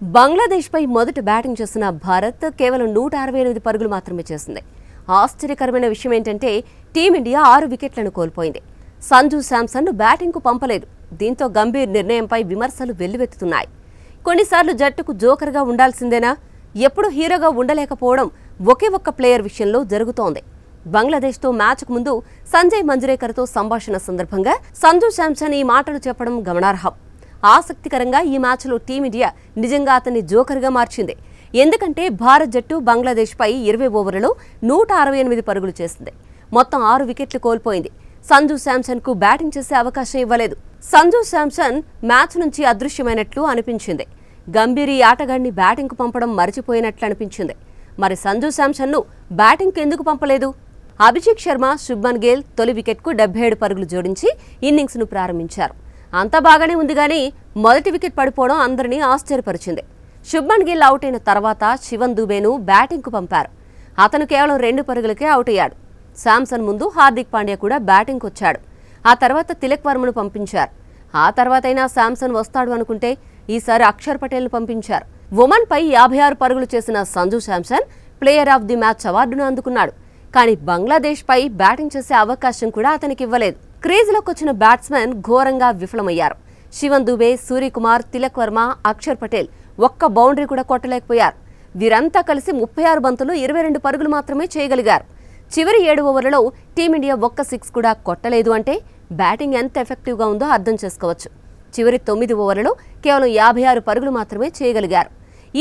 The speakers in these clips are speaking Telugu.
బంగ్లాదేశ్పై మొదట బ్యాటింగ్ చేసిన భారత్ కేవలం 168 పరుగులు మాత్రమే చేసింది. ఆశ్చర్యకరమైన విషయం ఏంటంటే టీమిండియా 6 వికెట్లను కోల్పోయింది. సంజు శాంసన్ను బ్యాటింగ్కు పంపలేదు. దీంతో గంభీర్ నిర్ణయంపై విమర్శలు వెల్లువెత్తుతున్నాయి. కొన్నిసార్లు జట్టుకు జోకర్గా ఉండాల్సిందేనా? ఎప్పుడు హీరోగా ఉండలేకపోవడం ఒకే ఒక్క ప్లేయర్ విషయంలో జరుగుతోంది. బంగ్లాదేశ్తో మ్యాచ్కు ముందు సంజయ్ మంజ్రేకర్తో సంభాషణ సందర్భంగా సంజు శాంసన్ ఈ మాటలు చెప్పడం గమనార్హం. ఆసక్తికరంగా ఈ మ్యాచ్లో టీమిండియా నిజంగా అతన్ని జోకర్గా మార్చింది. ఎందుకంటే భారత్ జట్టు బంగ్లాదేశ్పై 20 ఓవర్లలో 168 పరుగులు చేసింది. మొత్తం 6 వికెట్లు కోల్పోయింది. సంజు శాంసన్కు బ్యాటింగ్ చేసే అవకాశం ఇవ్వలేదు. సంజు శాంసన్ మ్యాచ్ నుంచి అదృశ్యమైనట్లు అనిపించింది. గంభీర్ ఈ ఆటగాడిని బ్యాటింగ్కు పంపడం మరిచిపోయినట్లు అనిపించింది. మరి సంజు శాంసన్ను బ్యాటింగ్కు ఎందుకు పంపలేదు? అభిషేక్ శర్మ, శుభ్మన్ గిల్ తొలి వికెట్కు 77 పరుగులు జోడించి ఇన్నింగ్స్ను ప్రారంభించారు. అంతా బాగానే ఉంది గానీ మొదటి వికెట్ పడిపోవడం అందరినీ ఆశ్చర్యపరిచింది. శుభ్మన్ గిల్ అవుట్ అయిన తర్వాత శివన్ దుబేను బ్యాటింగ్కు పంపారు. అతను కేవలం 2 పరుగులకే అవుట్ అయ్యాడు. శాంసన్ ముందు హార్దిక్ పాండ్యా కూడా బ్యాటింగ్కు వచ్చాడు. ఆ తర్వాత తిలక్ వర్మను పంపించారు. ఆ తర్వాతైనా శాంసన్ వస్తాడు అనుకుంటే ఈసారి అక్షర్ పటేల్ను పంపించారు. ఒమన్పై 56 పరుగులు చేసిన Sanju Samson player of the match అవార్డును అందుకున్నాడు. కానీ బంగ్లాదేశ్పై బ్యాటింగ్ చేసే అవకాశం కూడా అతనికి ఇవ్వలేదు. క్రీజులోకి వచ్చిన బ్యాట్స్మెన్ ఘోరంగా విఫలమయ్యారు. శివన్ దుబే, సూర్యకుమార్, తిలక్ వర్మ, అక్షర్ పటేల్ ఒక్క బౌండరీ కూడా కొట్టలేకపోయారు. వీరంతా కలిసి 36 బంతులు 22 పరుగులు మాత్రమే చేయగలిగారు. చివరి 7 ఓవర్లలో టీమిండియా ఒక్క 6 కూడా కొట్టలేదు అంటే బ్యాటింగ్ ఎంత ఎఫెక్టివ్గా ఉందో అర్థం చేసుకోవచ్చు. చివరి 9 ఓవర్లలో కేవలం 56 పరుగులు మాత్రమే చేయగలిగారు.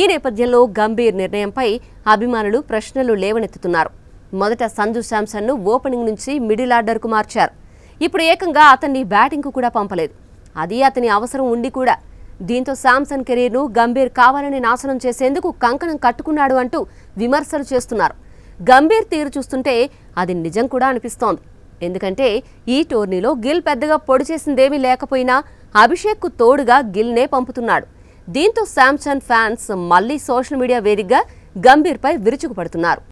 ఈ నేపథ్యంలో గంభీర్ నిర్ణయంపై అభిమానులు ప్రశ్నలు లేవనెత్తుతున్నారు. మొదట సంజు శాంసన్ను ఓపెనింగ్ నుంచి మిడిల్ ఆర్డర్కు మార్చారు. ఇప్పుడు ఏకంగా అతన్ని బ్యాటింగ్కు కూడా పంపలేదు. అది అతని అవసరం ఉండి కూడా. దీంతో శాంసన్ కెరీర్ను గంభీర్ కావాలని నాశనం చేసేందుకు కంకణం కట్టుకున్నాడు అంటూ విమర్శలు చేస్తున్నారు. గంభీర్ తీరు చూస్తుంటే అది నిజం కూడా అనిపిస్తోంది. ఎందుకంటే ఈ టోర్నీలో గిల్ పెద్దగా పొడి చేసిందేమీ లేకపోయినా అభిషేక్కు తోడుగా గిల్నే పంపుతున్నాడు. దీంతో శాంసన్ ఫ్యాన్స్ మళ్లీ సోషల్ మీడియా వేదికగా గంభీర్పై విరుచుకుపడుతున్నారు.